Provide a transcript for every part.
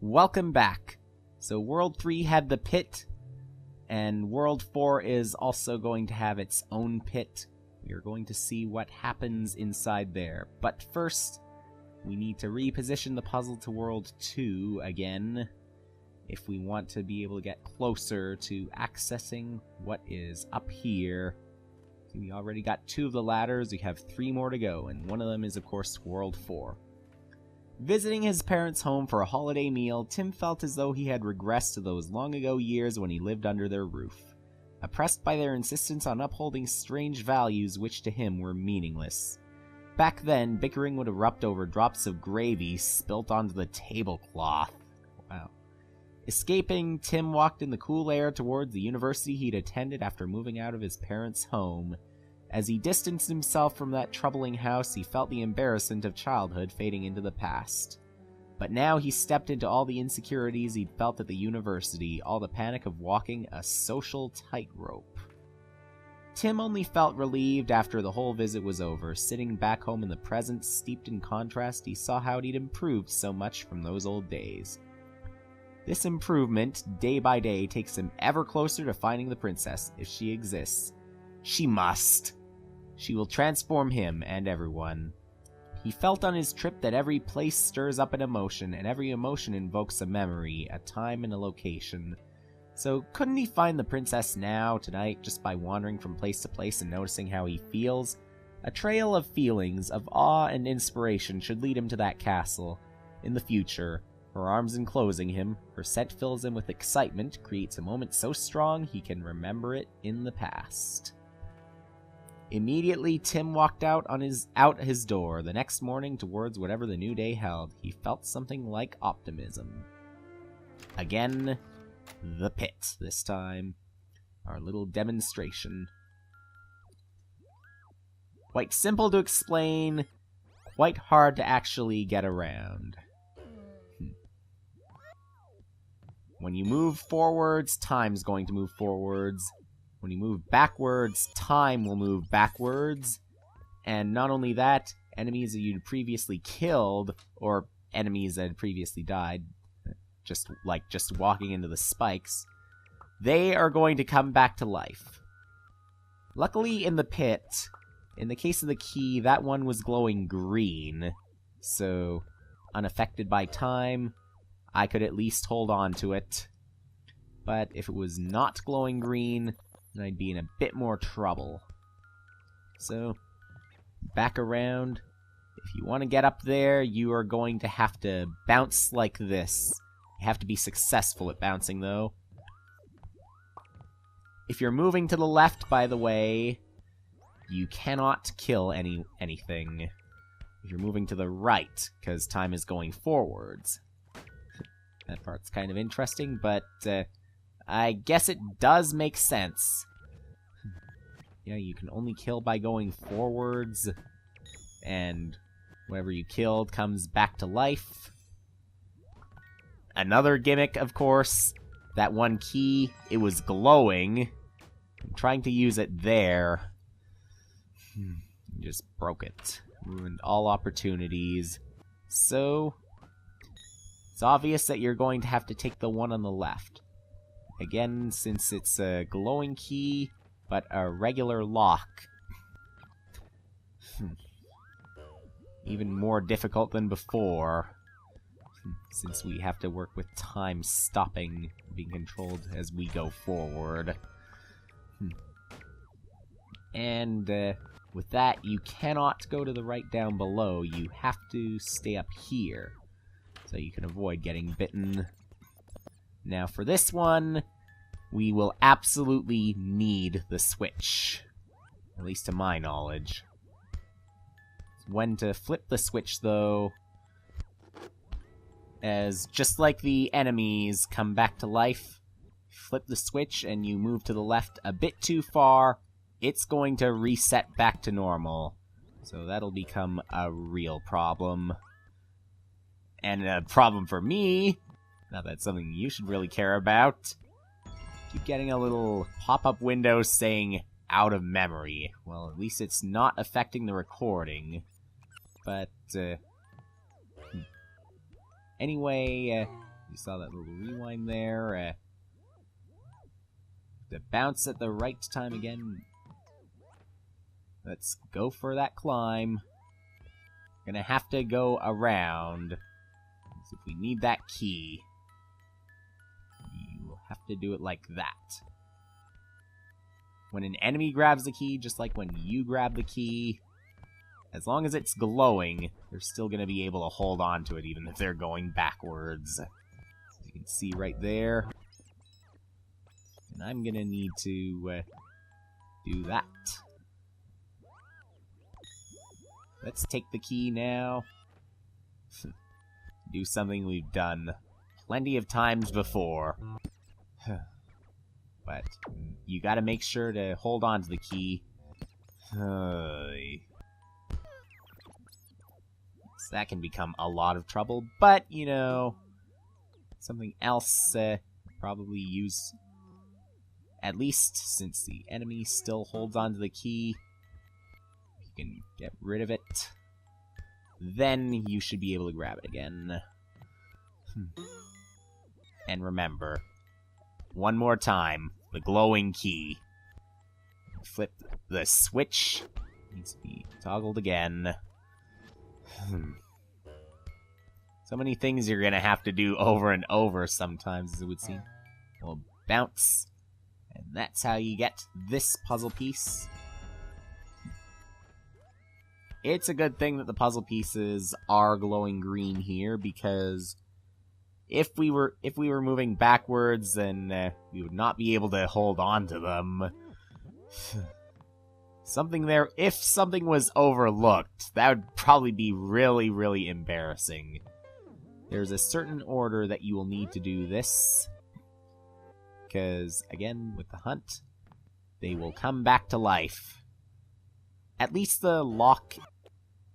Welcome back. So World 3 had the pit, and World 4 is also going to have its own pit. We are going to see what happens inside there. But first, we need to reposition the puzzle to World 2 again, if we want to be able to get closer to accessing what is up here. So we already got 2 of the ladders, we have 3 more to go, and one of them is, of course, World 4. Visiting his parents' home for a holiday meal, Tim felt as though he had regressed to those long-ago years when he lived under their roof, oppressed by their insistence on upholding strange values which to him were meaningless. Back then, bickering would erupt over drops of gravy spilt onto the tablecloth. Wow. Escaping, Tim walked in the cool air towards the university he'd attended after moving out of his parents' home. As he distanced himself from that troubling house, he felt the embarrassment of childhood fading into the past. But now he stepped into all the insecurities he'd felt at the university, all the panic of walking a social tightrope. Tim only felt relieved after the whole visit was over. Sitting back home in the present, steeped in contrast, he saw how he'd improved so much from those old days. This improvement, day by day, takes him ever closer to finding the princess, if she exists. She must. She will transform him and everyone. He felt on his trip that every place stirs up an emotion, and every emotion invokes a memory, a time and a location. So couldn't he find the princess now, tonight, just by wandering from place to place and noticing how he feels? A trail of feelings, of awe and inspiration should lead him to that castle. In the future, her arms enclosing him, her scent fills him with excitement, creates a moment so strong he can remember it in the past. Immediately, Tim walked out his door the next morning towards whatever the new day held. He felt something like optimism. Again, the pit, this time. Our little demonstration. Quite simple to explain, quite hard to actually get around. When you move forwards, time's going to move forwards. When you move backwards, time will move backwards. And not only that, enemies that you'd previously killed, or enemies that had previously died, just walking into the spikes, they are going to come back to life. Luckily, in the pit, in the case of the key, that one was glowing green, so unaffected by time, I could at least hold on to it. But if it was not glowing green, then I'd be in a bit more trouble. So, back around. If you want to get up there, you are going to have to bounce like this. You have to be successful at bouncing, though. If you're moving to the left, by the way, you cannot kill anything. If you're moving to the right, because time is going forwards. That part's kind of interesting, but I guess it does make sense. Yeah, you can only kill by going forwards, and whatever you killed comes back to life. Another gimmick, of course, that one key, it was glowing. I'm trying to use it there. Just broke it. Ruined all opportunities. So, it's obvious that you're going to have to take the one on the left. Again, since it's a glowing key, but a regular lock. Even more difficult than before, since we have to work with time stopping, being controlled as we go forward. And with that, you cannot go to the right down below. You have to stay up here, so you can avoid getting bitten. Now for this one, we will absolutely need the switch. At least to my knowledge. When to flip the switch, though, as just like the enemies come back to life, flip the switch and you move to the left a bit too far, it's going to reset back to normal. So that'll become a real problem. And a problem for me, not that it's something you should really care about. Keep getting a little pop-up window saying out of memory. Well, at least it's not affecting the recording. But, anyway, You saw that little rewind there. To bounce at the right time again. Let's go for that climb. Gonna have to go around. So if we need that key, you will have to do it like that. When an enemy grabs the key, just like when you grab the key, as long as it's glowing, they're still gonna be able to hold on to it, even if they're going backwards. As you can see right there. And I'm gonna need to do that. Let's take the key now. Do something we've done plenty of times before. But you gotta make sure to hold on to the key. So that can become a lot of trouble, but, you know, something else probably use, at least since the enemy still holds on to the key. You can get rid of it. Then you should be able to grab it again. And remember, one more time, the glowing key. Flip the switch. Needs to be toggled again. So many things you're gonna have to do over and over sometimes, as it would seem. We'll bounce. And that's how you get this puzzle piece. It's a good thing that the puzzle pieces are glowing green here, because if we were moving backwards, then we would not be able to hold on to them. If something was overlooked, that would probably be really, really embarrassing. There's a certain order that you will need to do this, because, again, with the hunt, they will come back to life. At least the lock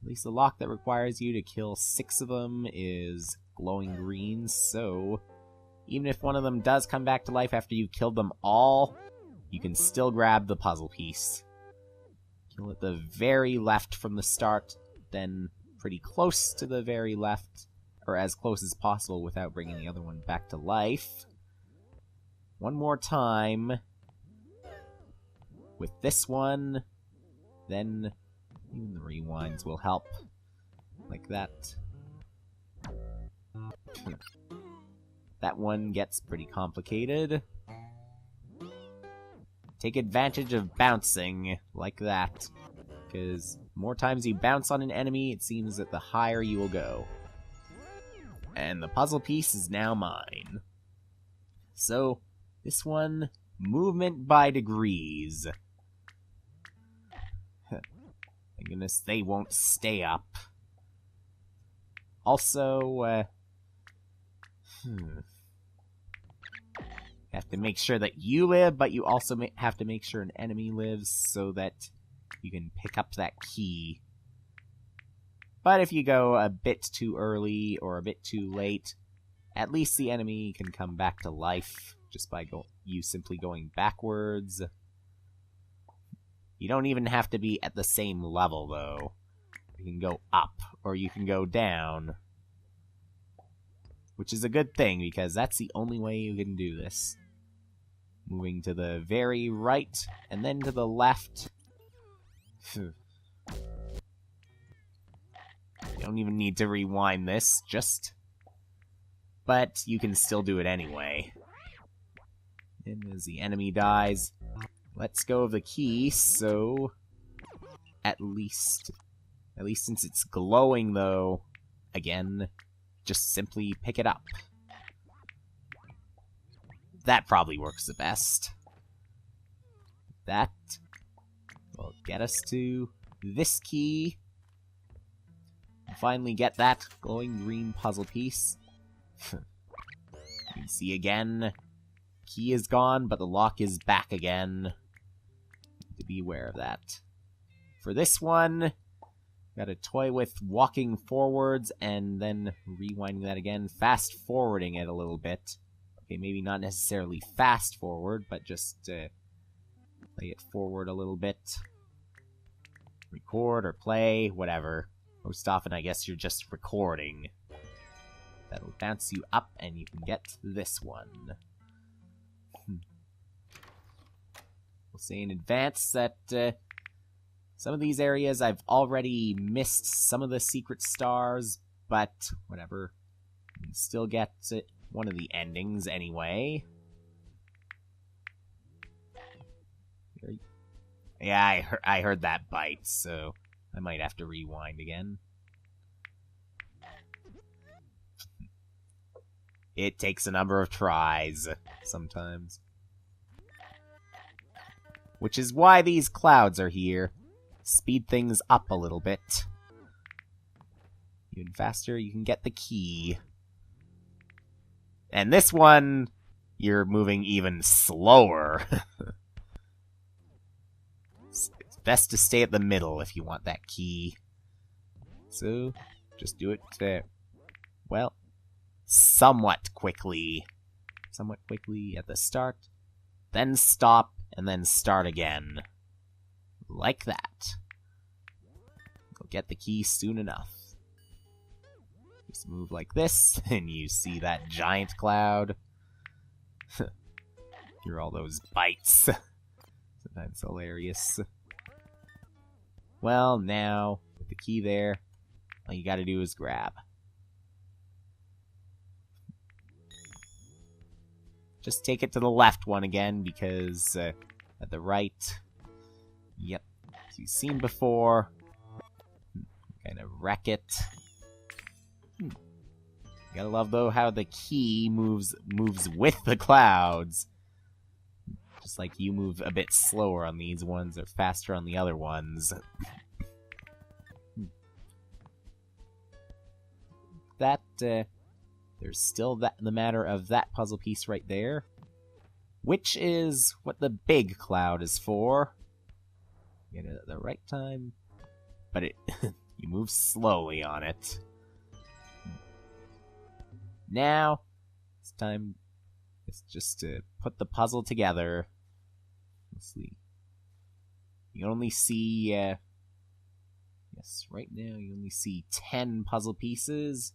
that requires you to kill 6 of them is glowing green, so even if one of them does come back to life after you killed them all, you can still grab the puzzle piece. Kill at the very left from the start, then pretty close to the very left, or as close as possible without bringing the other one back to life. One more time with this one, then even the rewinds will help, like that. That one gets pretty complicated. Take advantage of bouncing, like that, because more times you bounce on an enemy, it seems that the higher you will go. And the puzzle piece is now mine. So, this one, movement by degrees. Thank goodness they won't stay up. Also, you have to make sure that you live, but you also have to make sure an enemy lives so that you can pick up that key. But if you go a bit too early or a bit too late, at least the enemy can come back to life just by you simply going backwards. You don't even have to be at the same level, though. You can go up, or you can go down. Which is a good thing, because that's the only way you can do this. Moving to the very right, and then to the left. You don't even need to rewind this, but you can still do it anyway. And as the enemy dies, let's go of the key, so at least since it's glowing, though, again, just simply pick it up. That probably works the best. That will get us to this key. Finally get that glowing green puzzle piece. You can see again, key is gone, but the lock is back again. To be aware of that. For this one, gotta toy with walking forwards and then rewinding that again, fast forwarding it a little bit. Okay, maybe not necessarily fast forward, but just play it forward a little bit. Record or play, whatever. Most often, I guess you're just recording. That'll bounce you up, and you can get this one. We'll say in advance that some of these areas I've already missed some of the secret stars, but whatever. You can still get one of the endings anyway. Yeah, I heard that bite, so I might have to rewind again. It takes a number of tries, sometimes. Which is why these clouds are here. Speed things up a little bit. Even faster, you can get the key. And this one, you're moving even slower. It's best to stay at the middle if you want that key. So, just do it, well, somewhat quickly. Somewhat quickly at the start. Then stop, and then start again. Like that. You'll get the key soon enough. Just move like this, and you see that giant cloud. Hear all those bites. Sometimes hilarious. Well, now, with the key there, all you gotta do is grab. Just take it to the left one again, because at the right, yep, as you've seen before, kind of wreck it. You gotta love, though, how the key moves with the clouds. Just like you move a bit slower on these ones, or faster on the other ones. That, there's still the matter of that puzzle piece right there. Which is what the big cloud is for. Get it at the right time. But it you move slowly on it. Now, it's time. It's just to put the puzzle together. Let's see. You only see, yes, right now you only see 10 puzzle pieces.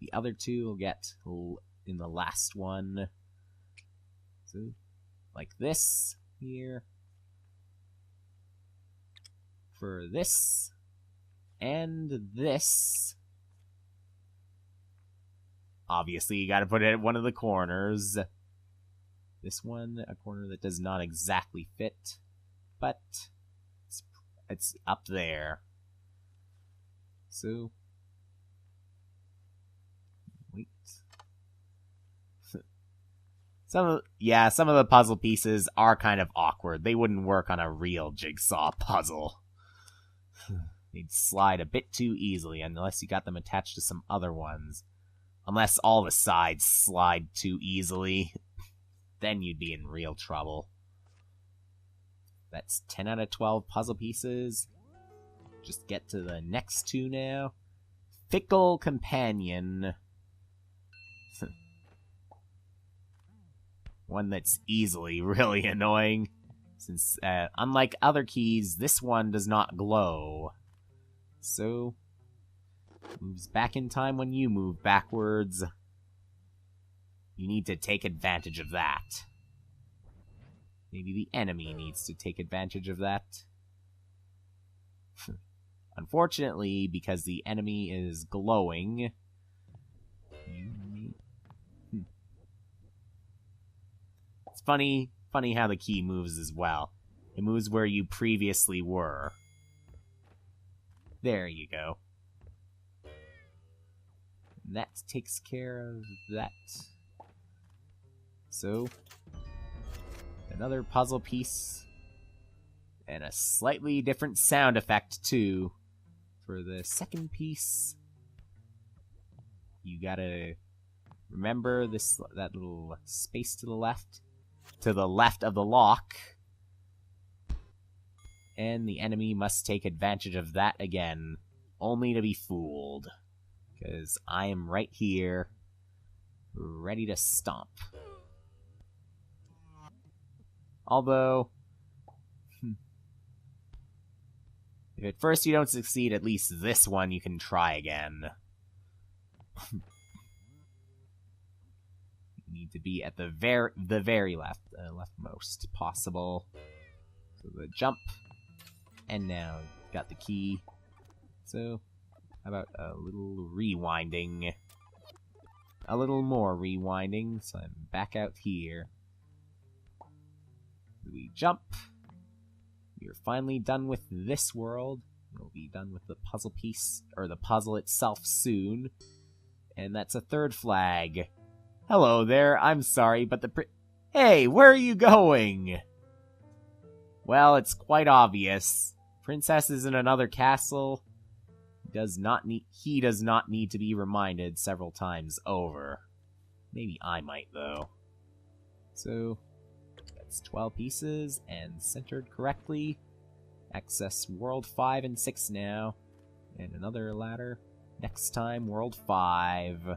The other 2 will get in the last one. So, like this here. For this. And this. Obviously, you gotta put it at one of the corners. This one, a corner that does not exactly fit, but it's up there. So, wait. Some of the puzzle pieces are kind of awkward. They wouldn't work on a real jigsaw puzzle. They'd slide a bit too easily unless you got them attached to some other ones. Unless all the sides slide too easily, then you'd be in real trouble. That's 10 out of 12 puzzle pieces. Just get to the next 2 now. Fickle Companion. One that's easily really annoying. Since, unlike other keys, this one does not glow. So, moves back in time when you move backwards. You need to take advantage of that. Maybe the enemy needs to take advantage of that. Unfortunately, because the enemy is glowing... It's funny how the key moves as well. It moves where you previously were. There you go. And that takes care of that. So, another puzzle piece. And a slightly different sound effect, too. For the second piece, you gotta remember that little space to the left. To the left of the lock. And the enemy must take advantage of that again. Only to be fooled. Because I am right here. Ready to stomp. Although... if at first you don't succeed, at least this one you can try again. need to be at the very left, leftmost possible. So the jump, and now got the key. So, how about a little rewinding? A little more rewinding, so I'm back out here. We jump. We're finally done with this world. We'll be done with the puzzle piece, or the puzzle itself soon. And that's a third flag. Hello there, I'm sorry, but Hey, where are you going? Well, it's quite obvious. Princess is in another castle. He does not need to be reminded several times over. Maybe I might, though. So, that's 12 pieces, and centered correctly. Access World 5 and 6 now. And another ladder. Next time, World 5.